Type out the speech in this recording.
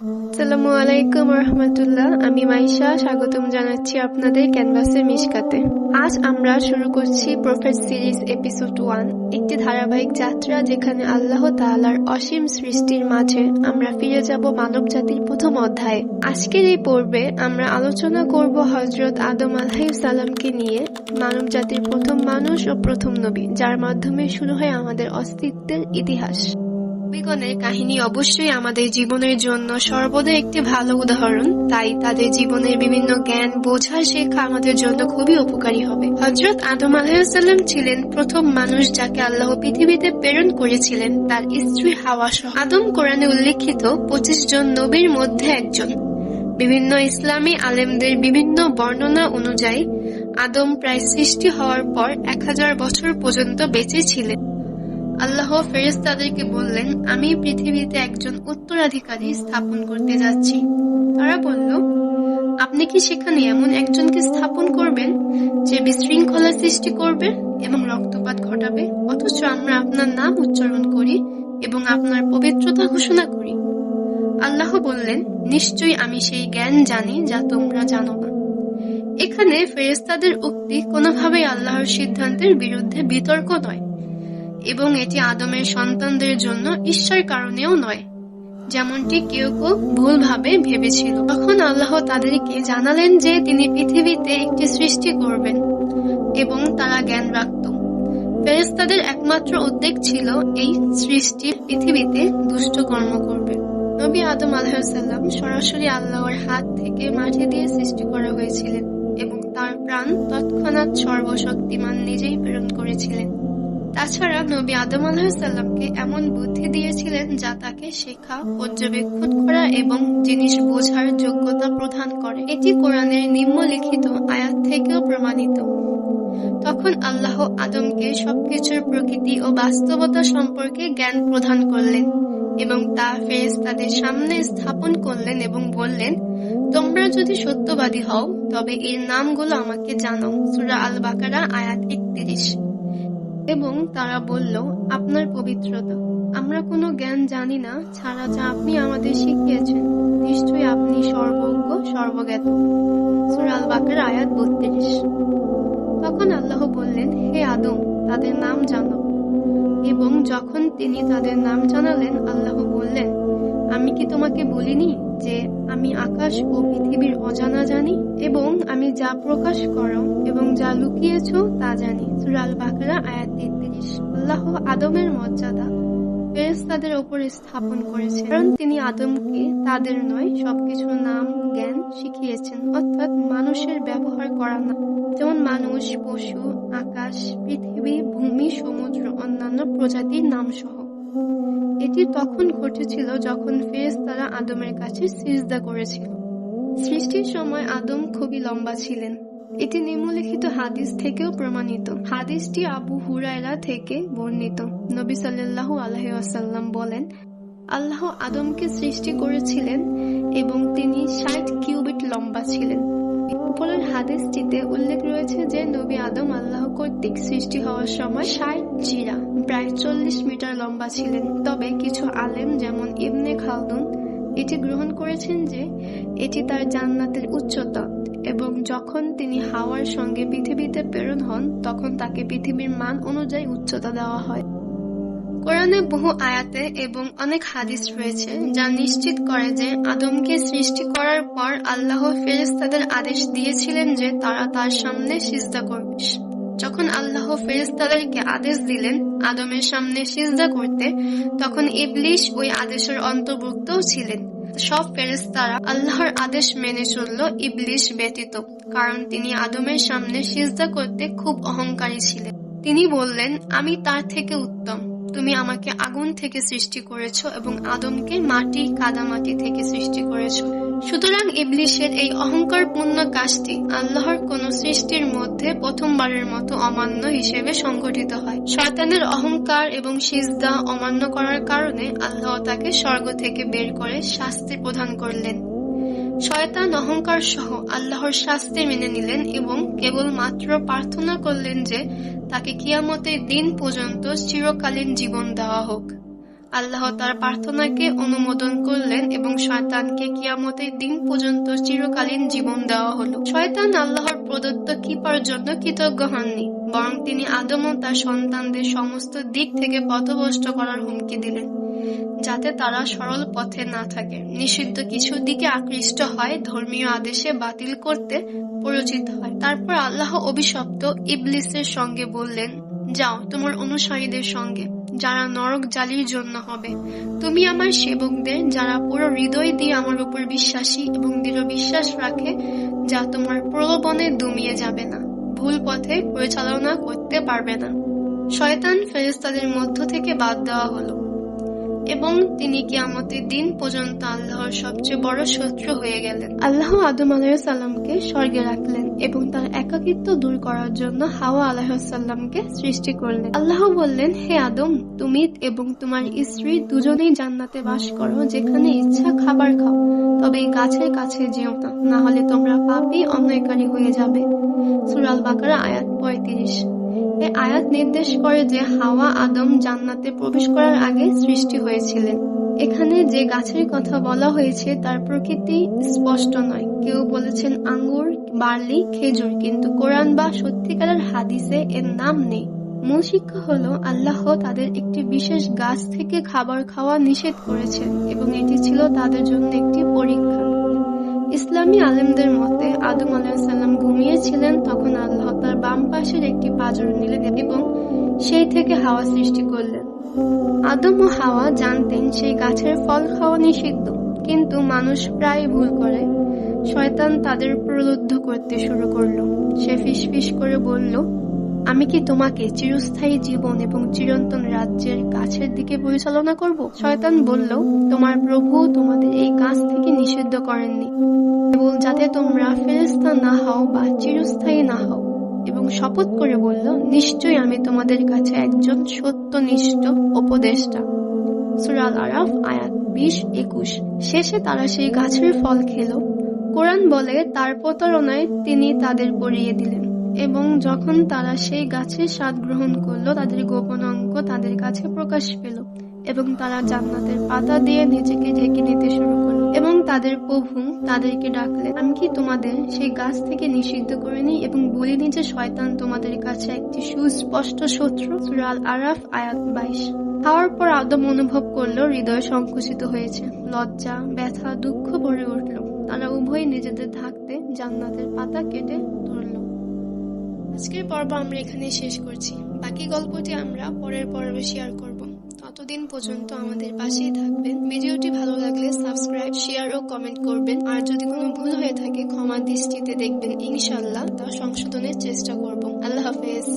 আসসালামু আলাইকুম রহমতুল্লাহ। আমি মাইশা, স্বাগতম জানাচ্ছি আপনাদের ক্যানভাসের মিশকাতে। আজ আমরা শুরু করছি প্রফেট সিরিজ এপিসোড 1, একটি ধারাবাহিক যাত্রা যেখানে আল্লাহ তাআলার অসীম সৃষ্টির মাঝে আমরা ফিরে যাব মানব জাতির প্রথম অধ্যায়ে। আজকের এই পর্বে আমরা আলোচনা করব হযরত আদম আলাইহিস সালামকে নিয়ে, মানব জাতির প্রথম মানুষ ও প্রথম নবী, যার মাধ্যমে শুরু হয় আমাদের অস্তিত্বের ইতিহাস। নবীগণের কাহিনী অবশ্যই আমাদের জীবনের জন্য সর্বদা একটি ভালো উদাহরণ, তাই তাদের জীবনের বিভিন্ন জ্ঞান বোঝা শেখা আমাদের জন্য খুবই উপকারী হবে। হযরত আদম আলাইহিস সালাম ছিলেন প্রথম মানুষ যাকে আল্লাহ পৃথিবীতে প্রেরণ করেছিলেন, তার স্ত্রী হাওয়া সহ। আদম কোরআনে উল্লেখিত 25 জন নবীর মধ্যে একজন। বিভিন্ন ইসলামী আলেমদের বিভিন্ন বর্ণনা অনুযায়ী আদম প্রায় সৃষ্টি হওয়ার পর 1000 বছর পর্যন্ত বেঁচে ছিলেন। আল্লাহ ফেরেশতাদেরকে বললেন, আমি পৃথিবীতে একজন উত্তরাধিকারী স্থাপন করতে যাচ্ছি। তারা বলল, আপনি কি সেখানে এমন একজনকে স্থাপন করবেন যে বিশৃঙ্খলা সৃষ্টি করবে এবং রক্তপাত ঘটাবে, অথচ আমরা আপনার নাম উচ্চারণ করি এবং আপনার পবিত্রতা ঘোষণা করি? আল্লাহ বললেন, নিশ্চয়ই আমি সেই জ্ঞান জানি যা তোমরা জানো না। এখানে ফেরেশতাদের উক্তি কোনোভাবেই আল্লাহর সিদ্ধান্তের বিরুদ্ধে বিতর্ক নয় এবং এটি আদমের সন্তানদের জন্য ঈর্ষার কারণেও নয়, যেমনটি কেউ কেউ ভুলভাবে ভেবেছিল। তখন আল্লাহ তাদেরকে জানালেন যে তিনি পৃথিবীতে একটি সৃষ্টি করবেন এবং তারা জ্ঞান রাখত। ফেরেশতাদের একমাত্র উদ্বেগ ছিল এই সৃষ্টি পৃথিবীতে দুষ্ট কর্ম করবে। নবী আদম আলাইহিস সালাম সরাসরি আল্লাহর হাত থেকে মাটি দিয়ে সৃষ্টি করা হয়েছিলেন এবং তার প্রাণ তৎক্ষণাৎ সর্বশক্তিমান নিজেই প্রেরণ করেছিলেন। তাছাড়া নবী আদম আলাইহিস সালামকে এমন বুদ্ধি দিয়েছিলেন যা তাকে শেখা, পর্যবেক্ষণ করা এবং জিনিস বোঝার যোগ্যতা প্রদান করে। এটি কোরআনের নিম্নলিখিত আয়াত থেকেও প্রমাণিত। তখন আল্লাহ আদমকে সবকিছুর প্রকৃতি ও বাস্তবতা সম্পর্কে জ্ঞান প্রদান করলেন এবং তা ফেরেশতাদের সামনে স্থাপন করলেন এবং বললেন, তোমরা যদি সত্যবাদী হও তবে এর নামগুলো আমাকে জানাও। সূরা আল বাকারা আয়াত 31। এবং তারা বলল, আপনার পবিত্রতা, আমরা কোনো জ্ঞান জানি না ছাড়া যা আপনি আমাদের শিখিয়েছেন। নিশ্চয়ই আপনি সর্বজ্ঞ, সর্বজ্ঞাত। সূরা আল বাকারা আয়াত 32। তখন আল্লাহ বললেন, হে আদম, তাদের নাম জানো। এবং যখন তিনি তাদের নাম জানালেন, আল্লাহ বললেন, আমি কি তোমাকে বলিনি যে আমি আকাশ ও পৃথিবীর অজানা জানি এবং আমি যা প্রকাশ করো এবং যা লুকিয়েছ তা জানি। সূরা আল বাকারা আয়াত 33। আল্লাহ আদমের মর্যাদা ফেরেশতাদের উপরে স্থাপন করেছেন, কারণ তিনি আদমকে তাদের নয় সবকিছুর নাম জ্ঞান শিখিয়েছেন, অর্থাৎ মানুষের ব্যবহার করা না, যেমন মানুষ, পশু, আকাশ, পৃথিবী, ভূমি, সমুদ্র, অন্যান্য প্রজাতির নাম সহ। এটি তখন ঘটেছিল যখন ফেরেশতারা আদমের কাছে সিজদা করেছিল। সৃষ্টির সময় আদম খুবই লম্বা ছিলেন। এটি নিম্নলিখিত হাদিস থেকেও প্রমাণিত। হাদিসটি আবু হুরায়রা থেকে বর্ণিত। নবী সাল্লাল্লাহু আলাইহি ওয়াসাল্লাম বলেন, আল্লাহ আদমকে সৃষ্টি করেছিলেন এবং তিনি 60 কিউবিট লম্বা ছিলেন। উপরের হাদিসটিতে উল্লেখ রয়েছে যে নবী আদম আল্লাহ কর্তৃক সৃষ্টি হওয়ার সময় 60 জিরা, প্রায় 40 মিটার লম্বা ছিলেন। তবে কিছু আলেম যেমন ইবনে খালদুন এটি গ্রহণ করেছেন যে এটি তার জান্নাতের উচ্চতা এবং যখন তিনি হাওয়ার সঙ্গে পৃথিবীতে প্রেরণ হন তখন তাকে পৃথিবীর মান অনুযায়ী উচ্চতা দেওয়া হয়। কোরআনে বহু আয়াতে এবং অনেক হাদিস রয়েছে যা নিশ্চিত করে যে আদমকে সৃষ্টি করার পর আল্লাহ ফেরেশতাদের আদেশ দিয়েছিলেন যে তারা তার সামনে সিজদা করবে। যখন আল্লাহ ফেরেশতাদেরকে আদেশ দিলেন আদমের সামনে সিজদা করতে, তখন ইবলিস ওই আদেশের অন্তর্ভুক্তও ছিলেন। সব ফেরেশতারা আল্লাহর আদেশ মেনে চলল, ইবলিস ব্যতীত, কারণ তিনি আদমের সামনে সিজদা করতে খুব অহংকারী ছিলেন। তিনি বললেন, আমি তার থেকে উত্তম। তুমি আমাকে আগুন থেকে সৃষ্টি করেছো এবং আদমকে মাটি, কাদামাটি থেকে সৃষ্টি করেছো। সুতরাং ইবলিসের এই অহংকারপূর্ণ কাজটি আল্লাহর কোন সৃষ্টির মধ্যে প্রথমবারের মতো অমান্য হিসেবে সংঘটিত হয়। শয়তানের অহংকার এবং সিজদা অমান্য করার কারণে আল্লাহ তাকে স্বর্গ থেকে বের করে শাস্তি প্রদান করলেন। শয়তান অহংকার সহ আল্লাহর শাস্তি মেনে নিলেন এবং কেবলমাত্র প্রার্থনা করলেন যে তাকে কিয়ামতের দিন পর্যন্ত চিরকালীন জীবন দেওয়া হোক। আল্লাহ তার প্রার্থনাকে অনুমোদন করলেন এবং শয়তানকে কিয়ামতের দিন পর্যন্ত চিরকালীন জীবন দেওয়া হলো। শয়তান আল্লাহর প্রদত্ত কৃপার জন্য কৃতজ্ঞ হননি, বরং তিনি আদম ও তার সন্তানদের সমস্ত দিক থেকে পথভ্রষ্ট করার হুমকি দিলেন, যাতে তারা সরল পথে না থাকে, নিষিদ্ধ কিছু দিকে আকৃষ্ট হয়, ধর্মীয় আদেশে বাতিল করতে পরিচিত হয়। তারপর আল্লাহ অভিশপ্ত ইবলিসের সঙ্গে বললেন, যাও তোমার অনুসারীদের সঙ্গে, যারা নরক জালির জন্য হবে। তুমি আমার সেবকদের, যারা পুরো হৃদয় দিয়ে আমার উপর বিশ্বাসী এবং দৃঢ় বিশ্বাস রাখে, যা তোমার প্রলোভনে দমিয়ে যাবে না, ভুল পথে পরিচালনা করতে পারবে না। শয়তান ফেরেশতাদের মধ্য থেকে বাদ দেওয়া হলো এবং তিনি কিয়ামতের দিন পর্যন্ত আল্লাহর সবচেয়ে বড় শত্রু হয়ে গেলেন। আল্লাহ আদম আলাইহিসসালামকে স্বর্গে রাখলেন এবং তার একাকিত্ব দূর করার জন্য হাওয়া আলাইহিসসালামকে সৃষ্টি করলেন। আল্লাহ বললেন, হে আদম, তুমি এবং তোমার স্ত্রী দুজনেই জান্নাতে বাস করো, যেখানে ইচ্ছা খাবার খাও, তবে এই গাছের কাছে যেও না, না হলে তোমরা পাপী অন্যায়কারী হয়ে যাবে। সূরা আল বাকারা আয়াত 35। এই আয়াত নির্দেশ করে যে হাওয়া আদম জান্নাতে প্রবেশ করার আগে সৃষ্টি হয়েছিলেন। এখানে যে গাছের কথা বলা হয়েছে তার প্রকৃতি স্পষ্ট নয়। কেউ বলেছেন আঙ্গুর, বার্লি, খেজুর, কিন্তু কোরআন বা সত্যিকারের হাদিসে এর নাম নেই। মূল শিক্ষা হলো আল্লাহ তাদের একটি বিশেষ গাছ থেকে খাবার খাওয়া নিষেধ করেছেন এবং এটি ছিল তাদের জন্য একটি পরীক্ষা। ইসলামী আলেমদের মতে আদম আলাইহিসসালাম ঘুমিয়েছিলেন, তখন আল্লাহ তার বাম পাশের একটি পাঁজর নিলেন এবং সেই থেকে হাওয়া সৃষ্টি করলেন। আদম ও হাওয়া জানতেন সেই গাছের ফল খাওয়া নিষিদ্ধ, কিন্তু মানুষ প্রায় ভুল করে। শয়তান তাদের প্রলুব্ধ করতে শুরু করলো। সে ফিসফিস করে বলল, আমি কি তোমাকে চিরস্থায়ী জীবন এবং চিরন্তন রাজ্যের গাছের দিকে পরিচালনা করব? শয়তান বলল, তোমার প্রভু তোমাদের এই গাছ থেকে নিষিদ্ধ করেননি, এবং যাতে তোমরা ফেরেশতা না হও বা চিরস্থায়ী না হও, এবং শপথ করে বলল, নিশ্চয়ই আমি তোমাদের কাছে একজন সত্যনিষ্ঠ উপদেষ্টা। সূরা আল আরাফ আয়াত 20-21। শেষে তারা সেই গাছের ফল খেল। কোরআন বলে, তার প্রতারণায় তিনি তাদের পরিয়ে দিলেন, এবং যখন তারা সেই গাছের স্বাদ গ্রহণ করল, তাদের গোপন অঙ্গ তাদের কাছে প্রকাশ পেল এবং তারা জান্নাতের পাতা দিয়ে নিজেকে ঢেকে নিতে শুরু করল। এবং তাদের প্রভু তাদেরকে ডাকলেন, আমি কি তোমাদের সেই গাছ থেকে নিষিদ্ধ করিনি এবং বলিনি যে শয়তান তোমাদের কাছে একটি সুস্পষ্ট শত্রু? সূরা আল আরাফ আয়াত 22। খাওয়ার পর আদম অনুভব করলো হৃদয় সংকুচিত হয়েছে। লজ্জা, ব্যথা, দুঃখ ভরে উঠল। তারা উভয় নিজেদের থাকতে জান্নাতের পাতা কেটে ধরল। আজকের পর্ব আমরা এখানে শেষ করছি। বাকি গল্পটি আমরা পরের পর্বে শেয়ার করব। ততদিন পর্যন্ত আমাদের পাশেই থাকবেন। ভিডিওটি ভালো লাগলে সাবস্ক্রাইব, শেয়ার ও কমেন্ট করবেন। আর যদি কোনো ভুল হয়ে থাকে ক্ষমা দৃষ্টিতে দেখবেন। ইনশাআল্লাহ তা সংশোধনের চেষ্টা করব। আল্লাহ হাফেজ।